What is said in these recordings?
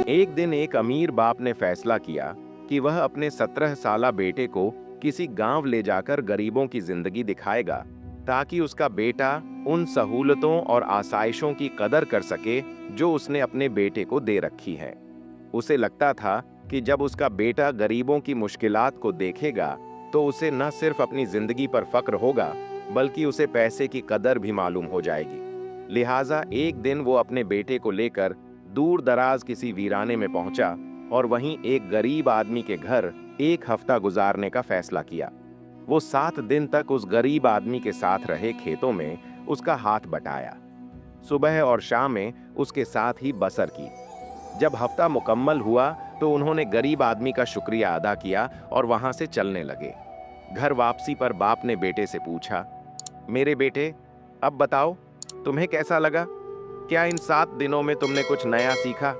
एक दिन एक अमीर बाप ने फैसला किया कि वह अपने 17 साला बेटे को किसी गांव ले जाकर गरीबों की जिंदगी दिखाएगा, ताकि उसका बेटा उन सहूलतों और आसाइशों की कदर कर सके जो उसने अपने बेटे को दे रखी है। उसे लगता था कि जब उसका बेटा गरीबों की मुश्किलात को देखेगा तो उसे न सिर्फ अपनी जिंदगी पर फक्र होगा, बल्कि उसे पैसे की कदर भी मालूम हो जाएगी। लिहाजा एक दिन वो अपने बेटे को लेकर दूर दराज किसी वीराने में पहुंचा और वहीं एक गरीब आदमी के घर एक हफ्ता गुजारने का फैसला किया। वो 7 दिन तक उस गरीब आदमी के साथ रहे, खेतों में उसका हाथ बटाया, सुबह और शाम में उसके साथ ही बसर की। जब हफ्ता मुकम्मल हुआ तो उन्होंने गरीब आदमी का शुक्रिया अदा किया और वहां से चलने लगे। घर वापसी पर बाप ने बेटे से पूछा, मेरे बेटे, अब बताओ तुम्हें कैसा लगा? क्या इन 7 दिनों में तुमने कुछ नया सीखा?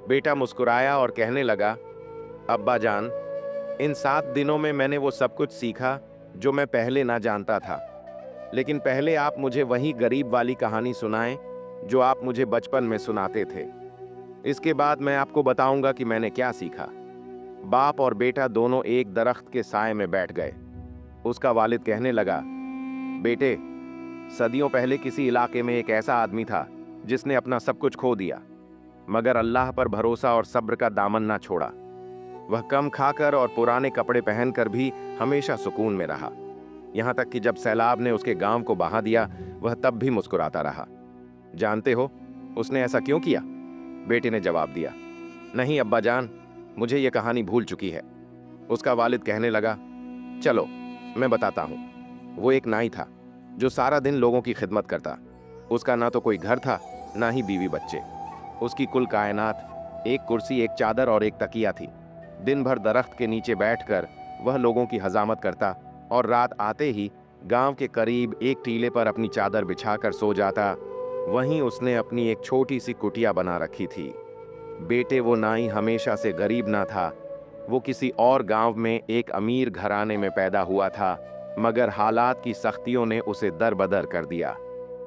बेटा मुस्कुराया और कहने लगा, अब्बा जान, इन 7 दिनों में मैंने वो सब कुछ सीखा जो मैं पहले ना जानता था। लेकिन पहले आप मुझे वही गरीब वाली कहानी सुनाएं जो आप मुझे बचपन में सुनाते थे। इसके बाद मैं आपको बताऊंगा कि मैंने क्या सीखा। बाप और बेटा दोनों एक दरख्त के साए में बैठ गए। उसका वालिद कहने लगा, बेटे, सदियों पहले किसी इलाके में एक ऐसा आदमी था जिसने अपना सब कुछ खो दिया, मगर अल्लाह पर भरोसा और सब्र का दामन ना छोड़ा। वह कम खाकर और पुराने कपड़े पहनकर भी हमेशा सुकून में रहा। यहाँ तक कि जब सैलाब ने उसके गांव को बहा दिया, वह तब भी मुस्कुराता रहा। जानते हो उसने ऐसा क्यों किया? बेटे ने जवाब दिया, नहीं अब्बा जान, मुझे यह कहानी भूल चुकी है। उसका वालिद कहने लगा, चलो मैं बताता हूँ। वो एक नाई था जो सारा दिन लोगों की खिदमत करता। उसका ना तो कोई घर था, ना ही बीवी बच्चे। उसकी कुल कायनात एक कुर्सी, एक चादर और एक तकिया थी। दिन भर दरख्त के नीचे बैठकर वह लोगों की हजामत करता और रात आते ही गांव के करीब एक टीले पर अपनी चादर बिछाकर सो जाता। वहीं उसने अपनी एक छोटी सी कुटिया बना रखी थी। बेटे, वो नाई हमेशा से गरीब ना था। वो किसी और गांव में एक अमीर घराने में पैदा हुआ था, मगर हालात की सख्तियों ने उसे दरबदर कर दिया।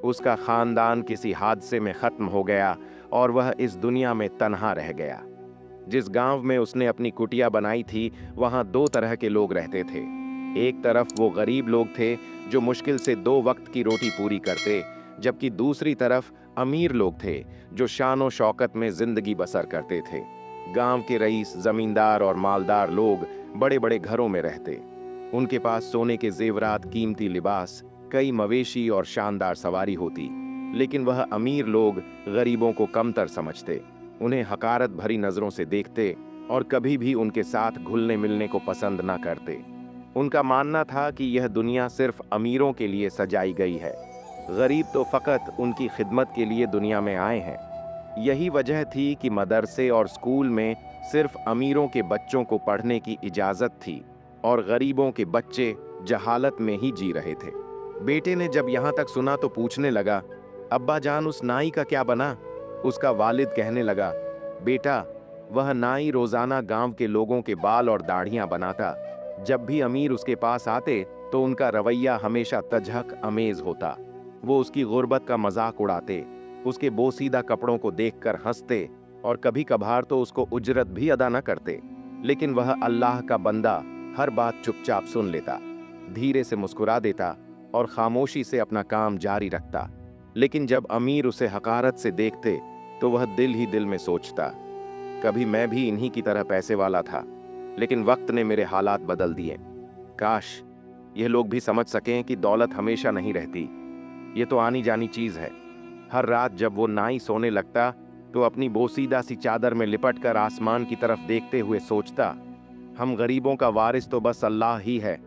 उसका खानदान किसी हादसे में खत्म हो गया और वह इस दुनिया में तन्हा रह गया। जिस गांव में उसने अपनी कुटिया बनाई थी, वहां 2 तरह के लोग रहते थे। एक तरफ वो गरीब लोग थे जो मुश्किल से 2 वक्त की रोटी पूरी करते, जबकि दूसरी तरफ अमीर लोग थे जो शान शौकत में जिंदगी बसर करते थे। गांव के रईस, जमींदार और मालदार लोग बड़े बड़े घरों में रहते। उनके पास सोने के जेवरात, कीमती लिबास, कई मवेशी और शानदार सवारी होती। लेकिन वह अमीर लोग गरीबों को कमतर समझते, उन्हें हकारत भरी नजरों से देखते और कभी भी उनके साथ घुलने मिलने को पसंद न करते। उनका मानना था कि यह दुनिया सिर्फ अमीरों के लिए सजाई गई है, गरीब तो फकत उनकी खिदमत के लिए दुनिया में आए हैं। यही वजह थी कि मदरसे और स्कूल में सिर्फ अमीरों के बच्चों को पढ़ने की इजाज़त थी और गरीबों के बच्चे जहालत में ही जी रहे थे। बेटे ने जब यहाँ तक सुना तो पूछने लगा, अब्बा जान, उस नाई का क्या बना? उसका वालिद कहने लगा, बेटा, वह नाई रोजाना गांव के लोगों के बाल और दाढ़ियां बनाता। जब भी अमीर उसके पास आते तो उनका रवैया हमेशा तजहक अमेज होता। वो उसकी गुर्बत का मजाक उड़ाते, उसके बोसीदा कपड़ों को देखकर हंसते और कभी कभार तो उसको उजरत भी अदा न करते। लेकिन वह अल्लाह का बंदा हर बात चुपचाप सुन लेता, धीरे से मुस्कुरा देता और खामोशी से अपना काम जारी रखता। लेकिन जब अमीर उसे हकारत से देखते तो वह दिल ही दिल में सोचता, कभी मैं भी इन्हीं की तरह पैसे वाला था, लेकिन वक्त ने मेरे हालात बदल दिए। काश ये लोग भी समझ सकें कि दौलत हमेशा नहीं रहती, ये तो आनी जानी चीज है। हर रात जब वो नाई सोने लगता तो अपनी बोसीदा सी चादर में लिपटकर आसमान की तरफ देखते हुए सोचता, हम गरीबों का वारिस तो बस अल्लाह ही है।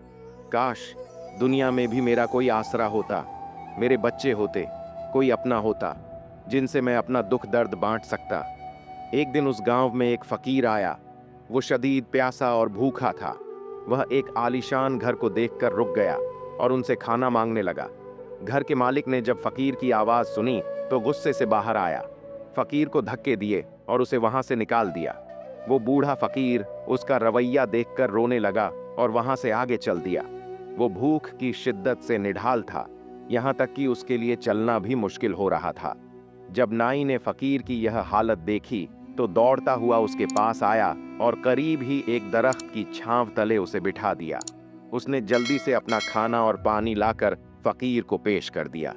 काश दुनिया में भी मेरा कोई आसरा होता, मेरे बच्चे होते, कोई अपना होता जिनसे मैं अपना दुख दर्द बांट सकता। एक दिन उस गांव में एक फकीर आया। वो शदीद प्यासा और भूखा था। वह एक आलीशान घर को देखकर रुक गया और उनसे खाना मांगने लगा। घर के मालिक ने जब फकीर की आवाज सुनी तो गुस्से से बाहर आया, फकीर को धक्के दिए और उसे वहां से निकाल दिया। वो बूढ़ा फकीर उसका रवैया देखकर रोने लगा और वहां से आगे चल दिया। वो भूख की शिद्दत से निढाल था, यहाँ तक कि उसके लिए चलना भी मुश्किल हो रहा था। जब नाई ने फकीर की यह हालत देखी तो दौड़ता हुआ उसके पास आया और करीब ही एक दरख्त की छांव तले उसे बिठा दिया। उसने जल्दी से अपना खाना और पानी लाकर फकीर को पेश कर दिया।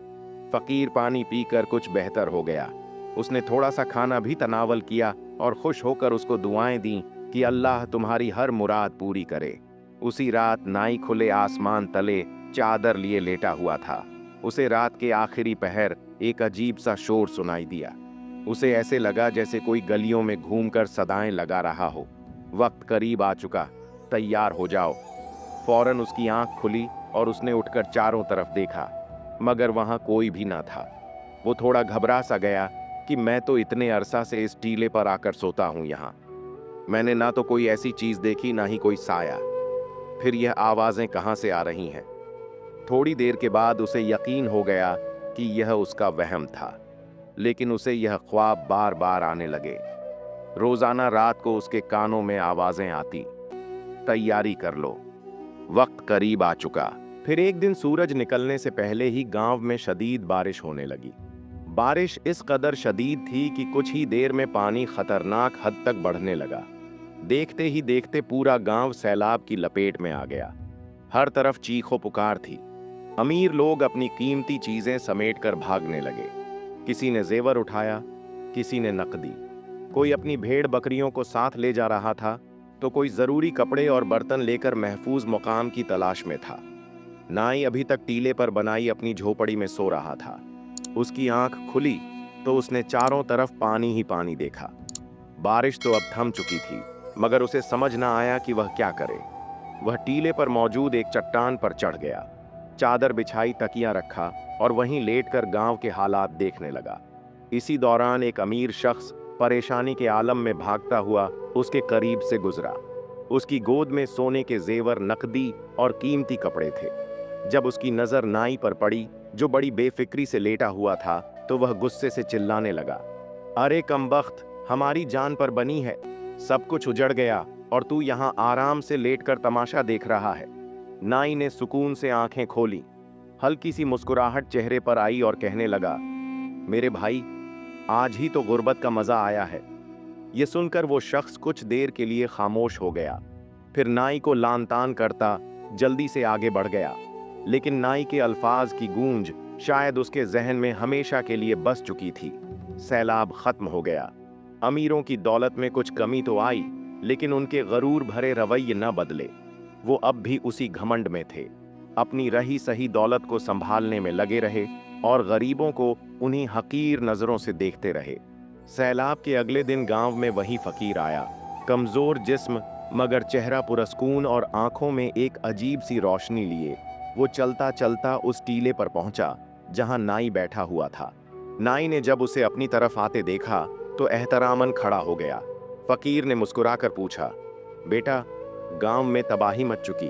फकीर पानी पीकर कुछ बेहतर हो गया। उसने थोड़ा सा खाना भी तनावल किया और खुश होकर उसको दुआएं दी कि अल्लाह तुम्हारी हर मुराद पूरी करे। उसी रात नाई खुले आसमान तले चादर लिए लेटा हुआ था। उसे रात के आखिरी पहर एक अजीब सा शोर सुनाई दिया। उसे ऐसे लगा जैसे कोई गलियों में घूमकर सदाएं लगा रहा हो। वक्त करीब आ चुका, तैयार हो जाओ। फौरन उसकी आंख खुली और उसने उठकर चारों तरफ देखा, मगर वहां कोई भी ना था। वो थोड़ा घबरा सा गया कि मैं तो इतने अरसा से इस टीले पर आकर सोता हूं यहाँ। मैंने ना तो कोई ऐसी चीज देखी, ना ही कोई साया। फिर यह आवाजें कहां से आ रही हैं? थोड़ी देर के बाद उसे यकीन हो गया कि यह उसका वहम था, लेकिन उसे यह ख्वाब बार बार आने लगे। रोजाना रात को उसके कानों में आवाजें आती, तैयारी कर लो, वक्त करीब आ चुका। फिर एक दिन सूरज निकलने से पहले ही गांव में शदीद बारिश होने लगी। बारिश इस कदर शदीद थी कि कुछ ही देर में पानी खतरनाक हद तक बढ़ने लगा। देखते ही देखते पूरा गांव सैलाब की लपेट में आ गया। हर तरफ चीखो पुकार थी। अमीर लोग अपनी कीमती चीजें समेटकर भागने लगे। किसी ने जेवर उठाया, किसी ने नकदी। कोई अपनी भेड़ बकरियों को साथ ले जा रहा था, तो कोई जरूरी कपड़े और बर्तन लेकर महफूज मुकाम की तलाश में था। नाई अभी तक टीले पर बनाई अपनी झोपड़ी में सो रहा था। उसकी आंख खुली तो उसने चारों तरफ पानी ही पानी देखा। बारिश तो अब थम चुकी थी, मगर उसे समझ ना आया कि वह क्या करे। वह टीले पर मौजूद एक चट्टान पर चढ़ गया, चादर बिछाई, तकिया रखा और वहीं लेटकर गांव के हालात देखने लगा। इसी दौरान एक अमीर शख्स परेशानी के आलम में भागता हुआ उसके करीब से गुजरा। उसकी गोद में सोने के जेवर, नकदी और कीमती कपड़े थे। जब उसकी नजर नाई पर पड़ी, जो बड़ी बेफिक्री से लेटा हुआ था, तो वह गुस्से से चिल्लाने लगा, अरे कमबख्त, हमारी जान पर बनी है, सब कुछ उजड़ गया और तू यहाँ आराम से लेटकर तमाशा देख रहा है। नाई ने सुकून से आंखें खोली, हल्की सी मुस्कुराहट चेहरे पर आई और कहने लगा, मेरे भाई, आज ही तो गुर्बत का मजा आया है। ये सुनकर वो शख्स कुछ देर के लिए खामोश हो गया, फिर नाई को लान तान करता जल्दी से आगे बढ़ गया। लेकिन नाई के अल्फाज की गूंज शायद उसके जहन में हमेशा के लिए बस चुकी थी। सैलाब खत्म हो गया। अमीरों की दौलत में कुछ कमी तो आई, लेकिन उनके गरूर भरे रवैये न बदले। वो अब भी उसी घमंड में थे, अपनी रही सही दौलत को संभालने में लगे रहे और गरीबों को उन्हीं हकीर नजरों से देखते रहे। सैलाब के अगले दिन गांव में वही फकीर आया, कमजोर जिस्म मगर चेहरा पुरस्कून और आंखों में एक अजीब सी रोशनी लिए। वो चलता चलता उस टीले पर पहुंचा जहां नाई बैठा हुआ था। नाई ने जब उसे अपनी तरफ आते देखा तो एहतरामन खड़ा हो गया। फकीर ने मुस्कुराकर पूछा, बेटा, गांव में तबाही मच चुकी,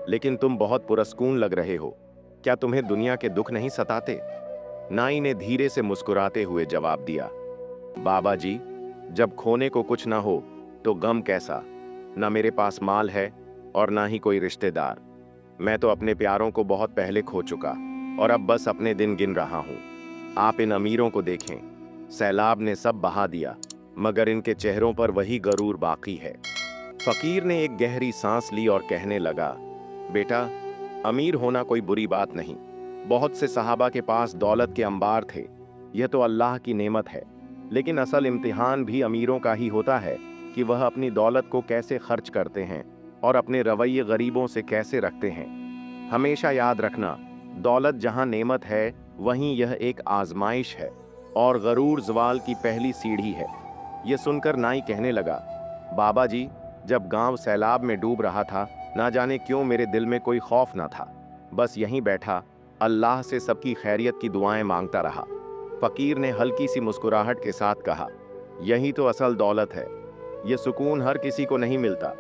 लेकिन तुम बहुत पुरस्कून लग रहे हो, क्या तुम्हें दुनिया के दुख नहीं सताते? नाई ने धीरे से मुस्कुराते हुए जवाब दिया, बाबा जी, जब खोने को कुछ ना हो तो गम कैसा। ना मेरे पास माल है और ना ही कोई रिश्तेदार। मैं तो अपने प्यारों को बहुत पहले खो चुका और अब बस अपने दिन गिन रहा हूँ। आप इन अमीरों को देखें, सैलाब ने सब बहा दिया, मगर इनके चेहरों पर वही गरूर बाकी है। फकीर ने एक गहरी सांस ली और कहने लगा, बेटा, अमीर होना कोई बुरी बात नहीं। बहुत से सहाबा के पास दौलत के अंबार थे, यह तो अल्लाह की नेमत है। लेकिन असल इम्तिहान भी अमीरों का ही होता है कि वह अपनी दौलत को कैसे खर्च करते हैं और अपने रवैये गरीबों से कैसे रखते हैं। हमेशा याद रखना, दौलत जहां नेमत है वहीं यह एक आजमाइश है और गरूर ज़वाल की पहली सीढ़ी है। यह सुनकर नाई कहने लगा, बाबा जी, जब गांव सैलाब में डूब रहा था, ना जाने क्यों मेरे दिल में कोई खौफ ना था। बस यहीं बैठा अल्लाह से सबकी खैरियत की दुआएं मांगता रहा। फकीर ने हल्की सी मुस्कुराहट के साथ कहा, यही तो असल दौलत है। यह सुकून हर किसी को नहीं मिलता।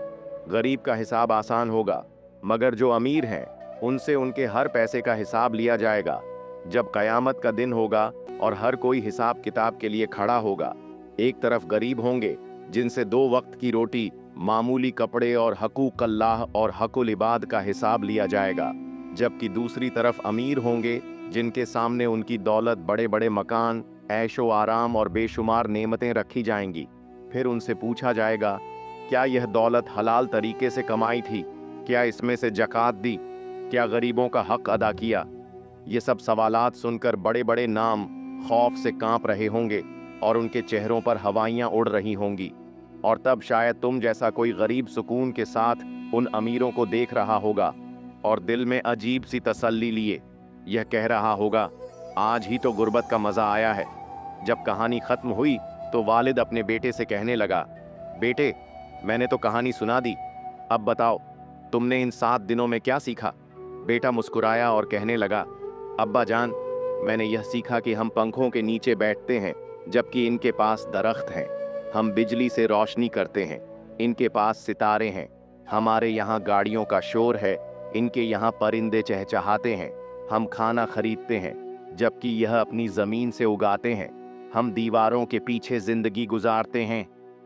गरीब का हिसाब आसान होगा, मगर जो अमीर हैं उनसे उनके हर पैसे का हिसाब लिया जाएगा। जब कयामत का दिन होगा और हर कोई हिसाब किताब के लिए खड़ा होगा, एक तरफ गरीब होंगे जिनसे 2 वक्त की रोटी, मामूली कपड़े और हकूक अल्लाह और हकुल इबाद का हिसाब लिया जाएगा, जबकि दूसरी तरफ अमीर होंगे जिनके सामने उनकी दौलत, बड़े बड़े मकान, ऐशो आराम और बेशुमार नेमतें रखी जाएंगी। फिर उनसे पूछा जाएगा, क्या यह दौलत हलाल तरीके से कमाई थी? क्या इसमें से ज़कात दी? क्या गरीबों का हक अदा किया? ये सब सवालात सुनकर बड़े बड़े नाम खौफ से कांप रहे होंगे और उनके चेहरों पर हवाइयां उड़ रही होंगी। और तब शायद तुम जैसा कोई गरीब सुकून के साथ उन अमीरों को देख रहा होगा और दिल में अजीब सी तसल्ली लिए यह कह रहा होगा, आज ही तो गुर्बत का मज़ा आया है। जब कहानी ख़त्म हुई तो वालिद अपने बेटे से कहने लगा, बेटे, मैंने तो कहानी सुना दी, अब बताओ तुमने इन 7 दिनों में क्या सीखा? बेटा मुस्कुराया और कहने लगा, अब्बा जान, मैंने यह सीखा कि हम पंखों के नीचे बैठते हैं जबकि इनके पास दरख्त हैं। हम बिजली से रोशनी करते हैं, इनके पास सितारे हैं। हमारे यहाँ गाड़ियों का शोर है, इनके यहाँ परिंदे चहचहाते हैं। हम खाना खरीदते हैं जबकि यह अपनी ज़मीन से उगाते हैं। हम दीवारों के पीछे ज़िंदगी गुजारते हैं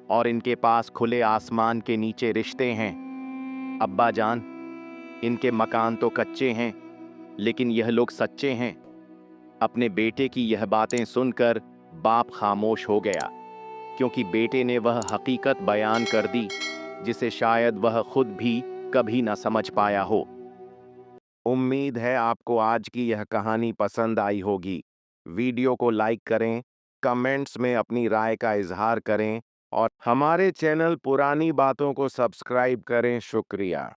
और इनके पास खुले आसमान के नीचे रिश्ते हैं। अब्बा जान, इनके मकान तो कच्चे हैं लेकिन यह लोग सच्चे हैं। अपने बेटे की यह बातें सुनकर बाप खामोश हो गया, क्योंकि बेटे ने वह हकीकत बयान कर दी जिसे शायद वह खुद भी कभी न समझ पाया हो। उम्मीद है आपको आज की यह कहानी पसंद आई होगी। वीडियो को लाइक करें, कमेंट्स में अपनी राय का इजहार करें और हमारे चैनल पुरानी बातों को सब्सक्राइब करें। शुक्रिया।